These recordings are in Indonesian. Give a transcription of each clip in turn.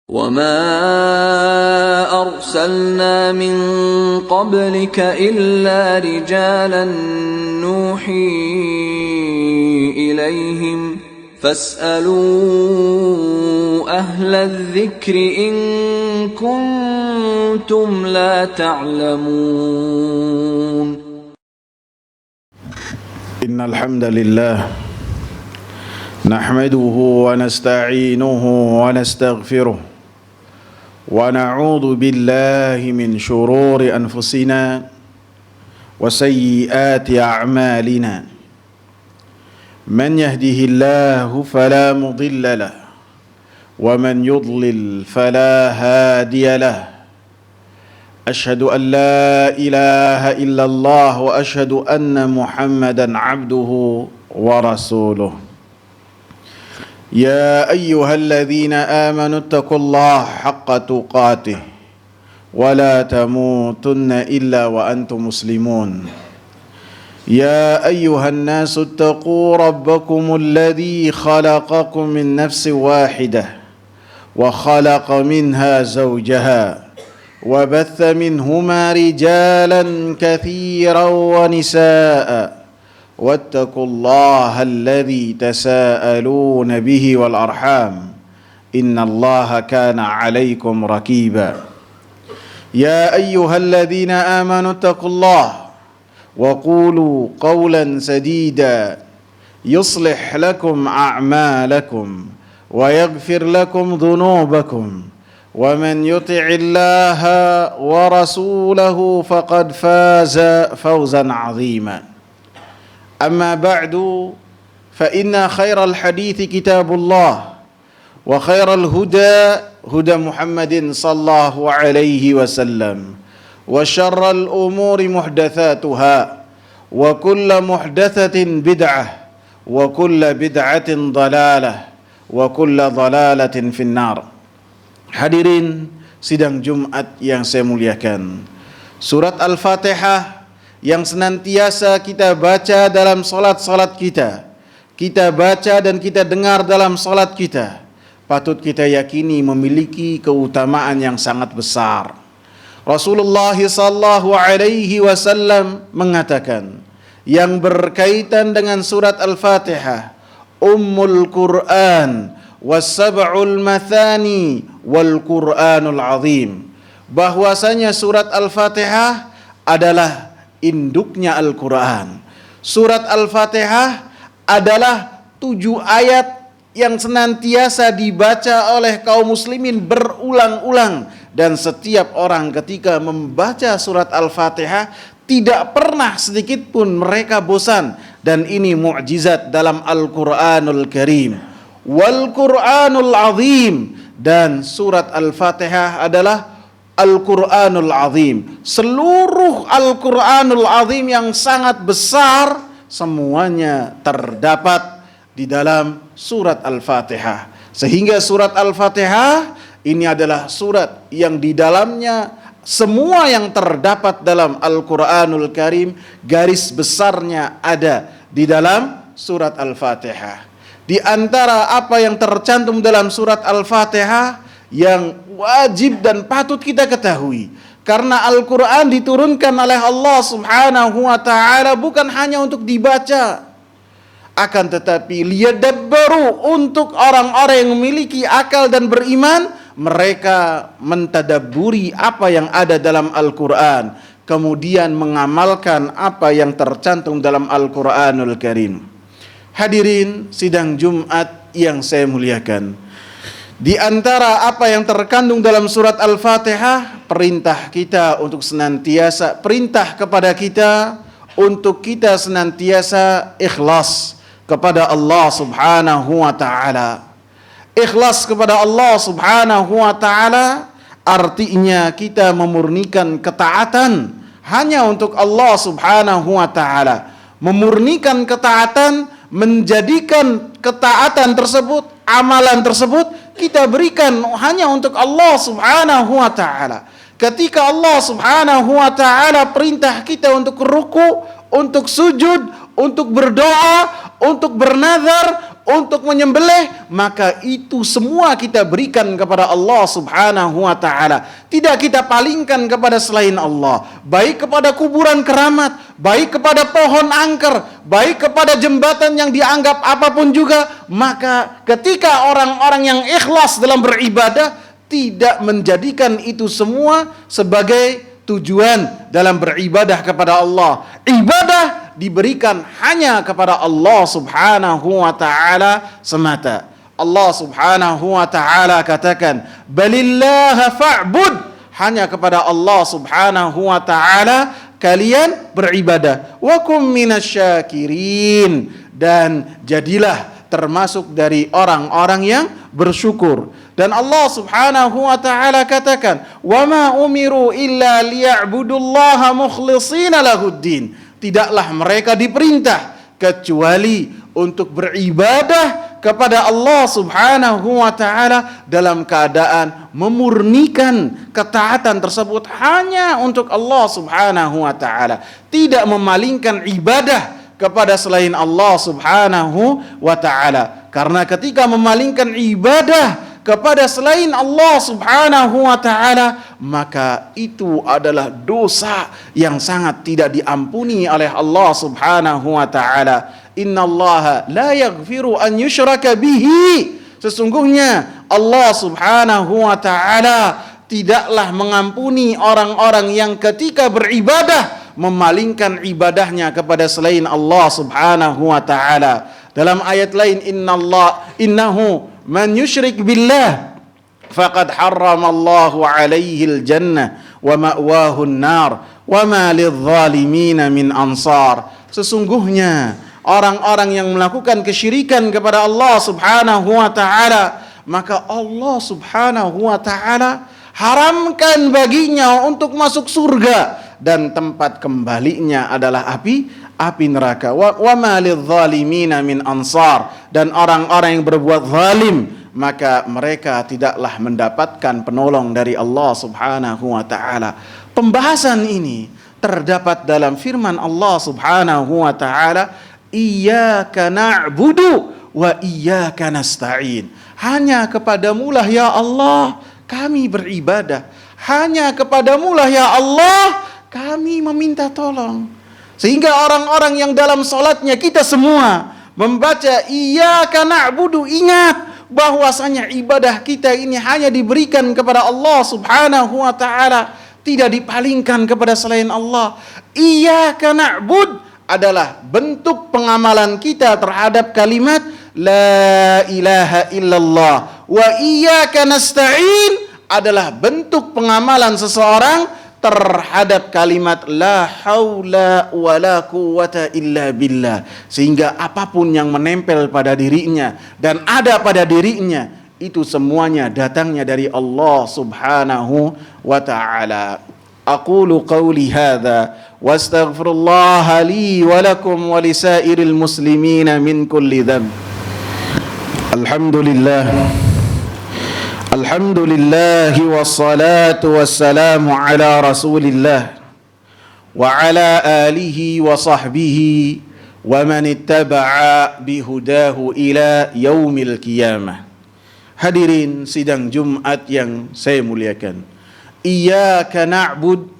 وَمَا أَرْسَلْنَا مِن قَبْلِكَ إِلَّا رِجَالًا نُوحِي إِلَيْهِمْ فَاسْأَلُوا أَهْلَ الذِّكْرِ إِن كُنتُمْ لَا تَعْلَمُونَ. إن الحمد لله نحمده ونستعينه ونستغفره ونعوذ بالله من شرور أنفسنا وسيئات أعمالنا من يهده الله فلا مضل له ومن يضلل فلا هادي له أشهد أن لا إله إلا الله وأشهد أن محمدا عبده ورسوله. يا أيها الذين آمنوا اتقوا الله حق تقاته ولا تموتن إلا وأنتم مسلمون. يا أيها الناس اتقوا ربكم الذي خلقكم من نفس واحدة وخلق منها زوجها وبث منهما رجالا كثيرا ونساء واتقوا الله الذي تساءلون به والأرحام إن الله كان عليكم رقيبا. يا أيها الذين آمنوا اتقوا الله وقولوا قولا سديدا يصلح لكم أعمالكم ويغفر لكم ذنوبكم ومن يطع الله ورسوله فقد فاز فوزا عظيما. أما بعد فإن خير الحديث كتاب الله وخير الهدى هدى محمد صلى الله عليه وسلم وشر الأمور محدثاتها وكل محدثة بدعة وكل بدعة ضلالة وكل ضلالة في النار. Hadirin sidang Jumat yang saya muliakan, surat Al-Fatihah yang senantiasa kita baca dalam salat-salat kita, kita baca dan kita dengar dalam salat kita, patut kita yakini memiliki keutamaan yang sangat besar. Rasulullah sallallahu alaihi wasallam mengatakan, yang berkaitan dengan surat Al-Fatihah, Ummul Quran was-sab'ul mathani wal Qur'anul azim, bahwasanya surat Al-Fatihah adalah induknya Al-Quran. Surat Al-Fatihah adalah 7 ayat yang senantiasa dibaca oleh kaum muslimin berulang-ulang, dan setiap orang ketika membaca surat Al-Fatihah tidak pernah sedikit pun mereka bosan, dan ini mukjizat dalam Al-Quranul Karim. Wal Qur'anul azim, dan surat Al-Fatihah adalah Al-Quranul Azim. Seluruh Al-Quranul Azim yang sangat besar semuanya terdapat di dalam surat Al-Fatihah. Sehingga surat Al-Fatihah ini adalah surat yang di dalamnya semua yang terdapat dalam Al-Quranul Karim garis besarnya ada di dalam surat Al-Fatihah. Di antara apa yang tercantum dalam surat Al-Fatihah yang wajib dan patut kita ketahui, karena Al-Quran diturunkan oleh Allah subhanahu wa ta'ala bukan hanya untuk dibaca, akan tetapi liyadabbaru, untuk orang-orang yang memiliki akal dan beriman, mereka mentadabburi apa yang ada dalam Al-Quran, kemudian mengamalkan apa yang tercantum dalam Al-Quranul Karim. Hadirin sidang Jumat yang saya muliakan, di antara apa yang terkandung dalam surat Al-Fatihah, perintah kita untuk senantiasa, perintah kepada kita untuk kita senantiasa ikhlas kepada Allah subhanahu wa ta'ala. Ikhlas kepada Allah subhanahu wa ta'ala artinya kita memurnikan ketaatan hanya untuk Allah subhanahu wa ta'ala. Memurnikan ketaatan, menjadikan ketaatan tersebut, amalan tersebut kita berikan hanya untuk Allah subhanahu wa ta'ala. Ketika Allah subhanahu wa ta'ala perintah kita untuk ruku, untuk sujud, untuk berdoa, untuk bernazar, untuk menyembelih, maka itu semua kita berikan kepada Allah Subhanahu wa taala. Tidak kita palingkan kepada selain Allah, baik kepada kuburan keramat, baik kepada pohon angker, baik kepada jembatan yang dianggap apapun juga. Maka ketika orang-orang yang ikhlas dalam beribadah tidak menjadikan itu semua sebagai tujuan dalam beribadah kepada Allah. Ibadah diberikan hanya kepada Allah Subhanahu wa taala semata. Allah Subhanahu wa taala katakan, "Balillaha fa'bud." Hanya kepada Allah Subhanahu wa taala kalian beribadah. Wa kum minasyakirin, dan jadilah termasuk dari orang-orang yang bersyukur. Dan Allah Subhanahu wa taala katakan, "Wa ma umiru illa liya'budullaha mukhlishina lahuddin." Tidaklah mereka diperintah kecuali untuk beribadah kepada Allah Subhanahu wa taala dalam keadaan memurnikan ketaatan tersebut hanya untuk Allah Subhanahu wa taala, tidak memalingkan ibadah kepada selain Allah Subhanahu wa taala. Karena ketika memalingkan ibadah kepada selain Allah Subhanahu wa taala, maka itu adalah dosa yang sangat tidak diampuni oleh Allah Subhanahu wa taala. Innallaha la yaghfiru an yushraka bihi. Sesungguhnya Allah Subhanahu wa taala tidaklah mengampuni orang-orang yang ketika beribadah memalingkan ibadahnya kepada selain Allah Subhanahu wa taala. Dalam ayat lain, innahu man yusyrik billah faqad harramallahu alaihil jannah wa ma'wahu an-nar wa ma lidh-dhalimin min ansar. Sesungguhnya orang-orang yang melakukan kesyirikan kepada Allah Subhanahu wa taala, maka Allah Subhanahu wa taala haramkan baginya untuk masuk surga, dan tempat kembalinya adalah api neraka. Wa ma lidh-dhalimin min ansar, dan orang-orang yang berbuat zalim, maka mereka tidaklah mendapatkan penolong dari Allah Subhanahu wa taala. Pembahasan ini terdapat dalam firman Allah Subhanahu wa taala, "Iyyaka na'budu wa iyyaka nasta'in." Hanya kepadamu-lah ya Allah kami beribadah. Hanya kepadamu-lah ya Allah kami meminta tolong. Sehingga orang-orang yang dalam salatnya kita semua membaca iyyaka na'budu, ingat bahwasanya ibadah kita ini hanya diberikan kepada Allah Subhanahu wa taala, tidak dipalingkan kepada selain Allah. Iyyaka na'bud adalah bentuk pengamalan kita terhadap kalimat la ilaha illallah, wa iyyaka nasta'in adalah bentuk pengamalan seseorang terhadap kalimat la haula wala quwwata illa billah, sehingga apapun yang menempel pada dirinya dan ada pada dirinya itu semuanya datangnya dari Allah Subhanahu wa taala. Aqulu qawli hadza wastaghfirullah li wa lakum wa lisairil muslimin min kulli dhanb. Alhamdulillah wassalatu wassalamu ala rasulillah wa ala alihi wa sahbihi wa man ittaba'a bihudahu ila yaumil qiyamah. Hadirin sidang Jumat yang saya muliakan, iyyaka na'bud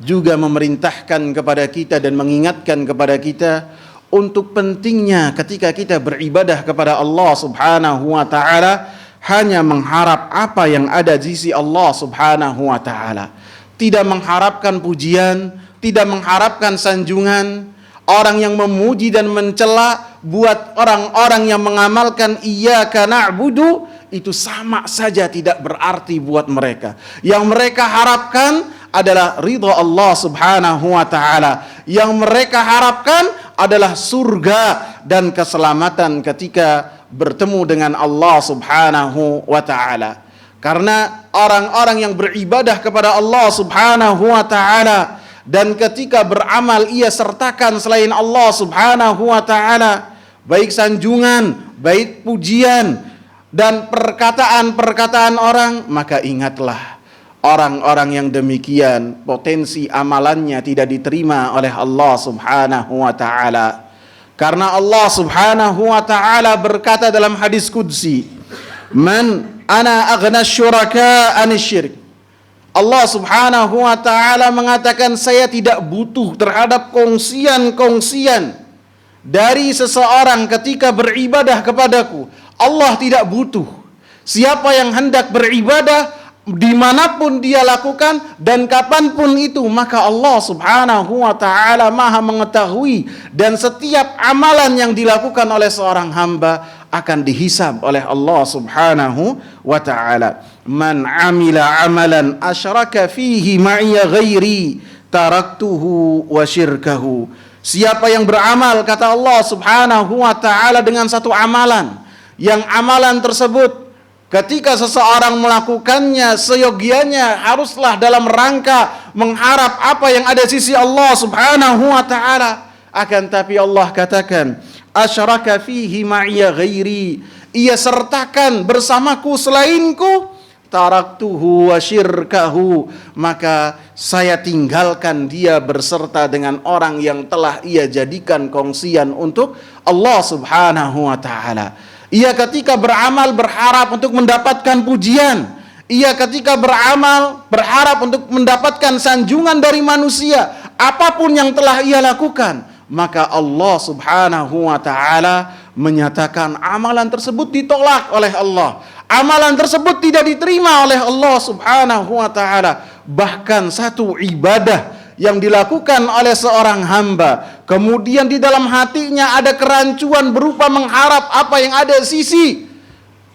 juga memerintahkan kepada kita dan mengingatkan kepada kita untuk pentingnya ketika kita beribadah kepada Allah Subhanahu wa taala hanya mengharap apa yang ada di sisi Allah Subhanahu wa taala. Tidak mengharapkan pujian, tidak mengharapkan sanjungan. Orang yang memuji dan mencela buat orang-orang yang mengamalkan iyyaka na'budu itu sama saja tidak berarti buat mereka. Yang mereka harapkan adalah ridha Allah Subhanahu wa taala. Yang mereka harapkan adalah surga dan keselamatan ketika bertemu dengan Allah Subhanahu wa taala. Karena orang-orang yang beribadah kepada Allah Subhanahu wa taala dan ketika beramal ia sertakan selain Allah Subhanahu wa taala, baik sanjungan, baik pujian dan perkataan-perkataan orang, maka ingatlah orang-orang yang demikian potensi amalannya tidak diterima oleh Allah Subhanahu wa taala. Karena Allah Subhanahu wa taala berkata dalam hadis qudsi, "Man ana aghna syuraka anisyirk." Allah Subhanahu wa taala mengatakan, saya tidak butuh terhadap kongsian-kongsian dari seseorang ketika beribadah kepadaku. Allah tidak butuh. Siapa yang hendak beribadah dimanapun dia lakukan dan kapanpun itu, maka Allah Subhanahu wa ta'ala maha mengetahui, dan setiap amalan yang dilakukan oleh seorang hamba akan dihisab oleh Allah Subhanahu wa ta'ala. Man amila amalan asyraka fihi ma'iya ghairi taraktuhu wa syirkahu. Siapa yang beramal, kata Allah Subhanahu wa ta'ala, dengan satu amalan, yang amalan tersebut ketika seseorang melakukannya seyogianya haruslah dalam rangka mengharap apa yang ada di sisi Allah Subhanahu wa taala. Akan tapi Allah katakan, asyraka fihi ma'iya ghairi, ia sertakan bersamaku selainku, taraktuhu wa syirkahu, maka saya tinggalkan dia berserta dengan orang yang telah ia jadikan kongsian untuk Allah Subhanahu wa taala. Ia ketika beramal berharap untuk mendapatkan pujian. Ia ketika beramal berharap untuk mendapatkan sanjungan dari manusia. Apapun yang telah ia lakukan, maka Allah Subhanahu wa ta'ala menyatakan amalan tersebut ditolak oleh Allah. Amalan tersebut tidak diterima oleh Allah Subhanahu wa ta'ala. Bahkan satu ibadah yang dilakukan oleh seorang hamba, kemudian di dalam hatinya ada kerancuan berupa mengharap apa yang ada di sisi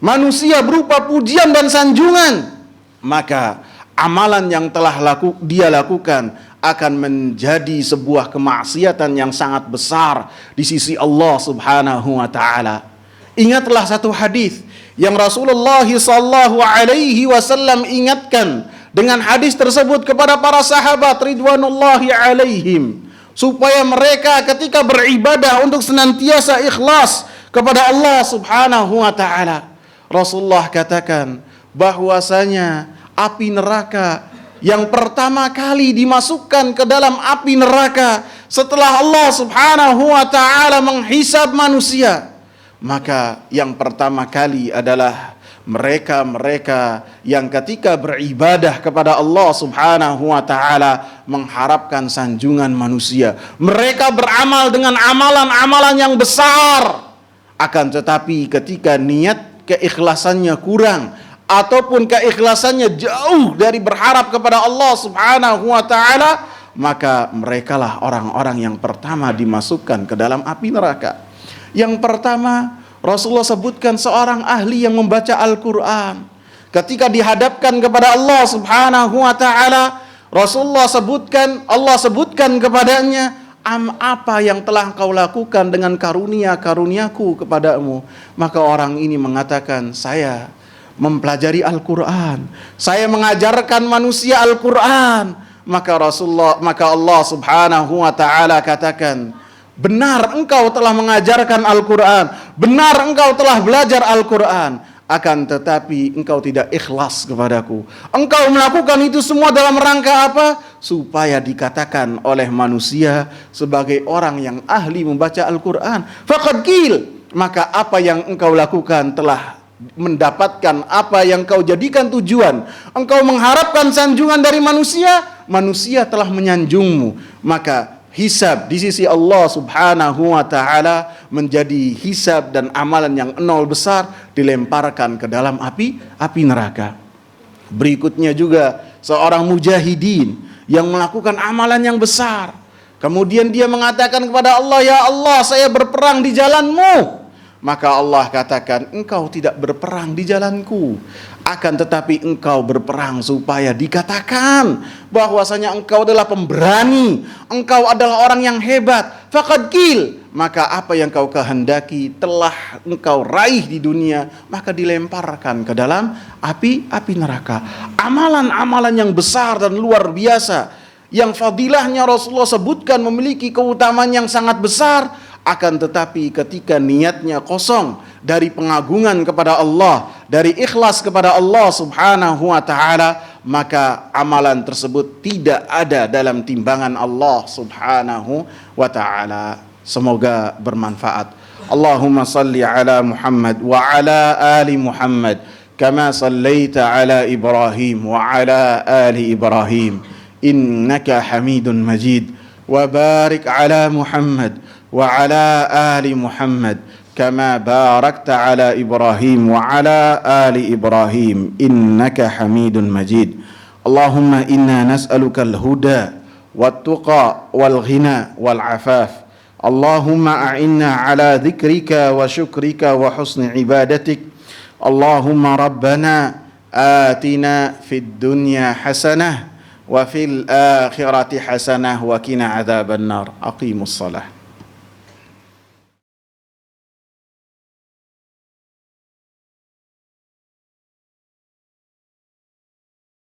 manusia berupa pujian dan sanjungan, maka amalan yang telah dia lakukan akan menjadi sebuah kemaksiatan yang sangat besar di sisi Allah Subhanahu wa ta'ala. Ingatlah satu hadis yang Rasulullah sallallahu alaihi wasallam ingatkan dengan hadis tersebut kepada para sahabat ridwanullahi alaihim, supaya mereka ketika beribadah untuk senantiasa ikhlas kepada Allah Subhanahu wa ta'ala. Rasulullah katakan bahwasanya api neraka yang pertama kali dimasukkan ke dalam api neraka setelah Allah Subhanahu wa ta'ala menghisab manusia, maka yang pertama kali adalah mereka-mereka yang ketika beribadah kepada Allah Subhanahu wa ta'ala mengharapkan sanjungan manusia. Mereka beramal dengan amalan-amalan yang besar, akan tetapi ketika niat keikhlasannya kurang ataupun keikhlasannya jauh dari berharap kepada Allah Subhanahu wa ta'ala, maka merekalah orang-orang yang pertama dimasukkan ke dalam api neraka. Yang pertama, Rasulullah sebutkan seorang ahli yang membaca Al-Quran. Ketika dihadapkan kepada Allah Subhanahu wa ta'ala, Allah sebutkan kepadanya, apa yang telah engkau lakukan dengan karunia-karuniaku kepadamu? Maka orang ini mengatakan, saya mempelajari Al-Quran, saya mengajarkan manusia Al-Quran. Maka Allah Subhanahu wa ta'ala katakan, benar engkau telah mengajarkan Al-Quran, benar engkau telah belajar Al-Quran, akan tetapi engkau tidak ikhlas kepadaku. Engkau melakukan itu semua dalam rangka apa? Supaya dikatakan oleh manusia sebagai orang yang ahli membaca Al-Quran. Faqad qil, maka apa yang engkau lakukan telah mendapatkan apa yang kau jadikan tujuan. Engkau mengharapkan sanjungan dari manusia, manusia telah menyanjungmu. Maka hisab di sisi Allah Subhanahu wa ta'ala menjadi hisab dan amalan yang nol besar dilemparkan ke dalam api neraka. Berikutnya juga seorang mujahidin yang melakukan amalan yang besar, kemudian dia mengatakan kepada Allah, ya Allah, saya berperang di jalanmu. Maka Allah katakan, engkau tidak berperang di jalanku, akan tetapi engkau berperang supaya dikatakan bahwasanya engkau adalah pemberani, engkau adalah orang yang hebat. Faqad qil, maka apa yang kau kehendaki telah engkau raih di dunia, maka dilemparkan ke dalam api neraka. Amalan-amalan yang besar dan luar biasa yang fadilahnya Rasulullah sebutkan memiliki keutamaan yang sangat besar, akan tetapi ketika niatnya kosong dari pengagungan kepada Allah, dari ikhlas kepada Allah Subhanahu wa ta'ala, maka amalan tersebut tidak ada dalam timbangan Allah Subhanahu wa ta'ala. Semoga bermanfaat. Allahumma salli ala Muhammad wa ala ali Muhammad kama sallaita ala Ibrahim wa ala ali Ibrahim innaka Hamidun Majid. Wa barik ala Muhammad wa ala ali Muhammad kama barakta ala Ibrahim wa ala ali Ibrahim innaka Hamidun Majid. Allahumma inna nas'aluka al-huda wat-tuqa wal-ghina wal-afaf. Allahumma a'inna ala dhikrika wa syukrika wa husni ibadatik. Allahumma rabbana atina fid dunya hasanah wa fil akhirati hasanah wa qina adzaban nar. Aqimus salah.